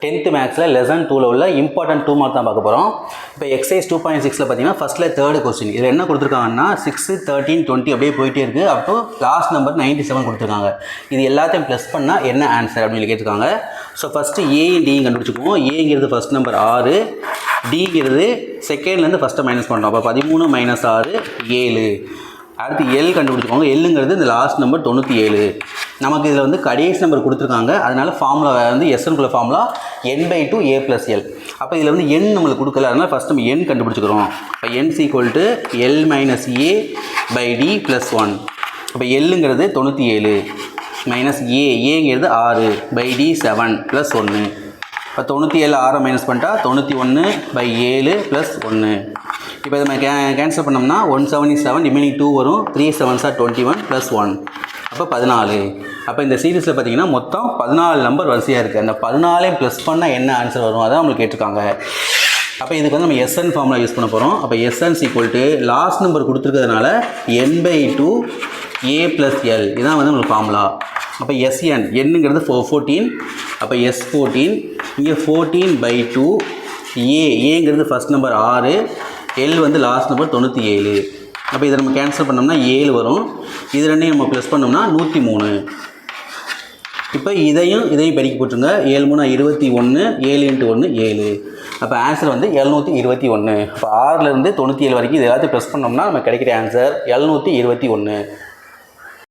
10th மேக்ஸில் lesson 2ல் உள்ள இம்பார்ட்டன்ட் 2 மார்க் தான் பார்க்க போகிறோம். இப்போ எக்ஸைஸ் 2.6ல் பார்த்தீங்கன்னா ஃபஸ்ட்டில் தேர்டு கொஸ்டின் இதில் என்ன கொடுத்துருக்காங்கன்னா 6, 13, 20 அப்படியே போயிட்டே இருக்குது. அப்போ லாஸ்ட் நம்பர் 97 கொடுத்துருக்காங்க. இது எல்லாத்தையும் ப்ளஸ் பண்ணால் என்ன ஆன்சர் அப்படின்னு கேட்டிருக்காங்க. ஸோ ஃபஸ்ட்டு ஏயும் டியும் கண்டுபிடிச்சிக்குவோம். ஏங்கிறது ஃபஸ்ட் நம்பர் 6, டிங்கிறது செகண்ட்லேருந்து ஃபஸ்ட்டு மைனஸ் பண்ணுறோம். அப்போ 13 - 6 7. அடுத்து எல் கண்டுபிடிச்சிக்கோங்க. எல்லுங்கிறது இந்த லாஸ்ட் நம்பர் 97. நமக்கு இதில் வந்து கடைசி நம்பர் கொடுத்துருக்காங்க. அதனால் ஃபார்முலா வந்து எஸ்என்குள்ள ஃபார்முலா n/2 a + l. அப்போ இதில் வந்து n நம்மளுக்கு கொடுக்கல. அதனால் ஃபஸ்ட் நம்ம n கண்டுபிடிச்சிக்கிறோம். இப்போ n = l - a / d + 1. அப்போ எல்லுங்கிறது 97 மைனஸ் ஏங்கிறது 6 / d 7 + 1. இப்போ 97 6 மைனஸ் பண்ணிட்டா 91/7 + 1. இப்போ இதை நம்ம கேன்சல் பண்ணோம்னா 1 7 is 7, ரிமைனிங் 2 வரும். 3 7s are 21 + 1. அப்போ 14. அப்போ இந்த சீரீஸில் பார்த்தீங்கன்னா மொத்தம் 14 நம்பர் வரிசையாக இருக்குது. அந்த 14 ப்ளஸ் பண்ணால் என்ன ஆன்சர் வரும் அதான் நம்மளுக்கு கேட்டிருக்காங்க. அப்போ இதுக்கு வந்து நம்ம எஸ்என் ஃபார்முலா யூஸ் பண்ண போகிறோம். அப்போ எஸ்என் = லாஸ்ட் நம்பர் கொடுத்துருக்கிறதுனால n/2 a + l. இதான் வந்து நம்மளுக்கு ஃபார்முலா. அப்போ எஸ்என் என்னங்கிறது 14. அப்போ S14 இங்கே 14/2 ஏங்கிறது ஃபஸ்ட் நம்பர் 6, எல் வந்து லாஸ்ட் நம்பர் 97. அப்போ இதை நம்ம கேன்சல் பண்ணோம்னா 7 வரும். இது ரெண்டையும் நம்ம ப்ளஸ் பண்ணோம்னா 103. இப்போ இதையும் பெருக்கி போட்டுருங்க. 7 3 21, 7 × 1 7. அப்போ ஆன்சர் வந்து 721. அப்போ 6லேருந்து 97 வரைக்கும் இது எல்லாத்தையும் ப்ளஸ் பண்ணோம்னா நம்ம கிடைக்கிற ஆன்சர் 721.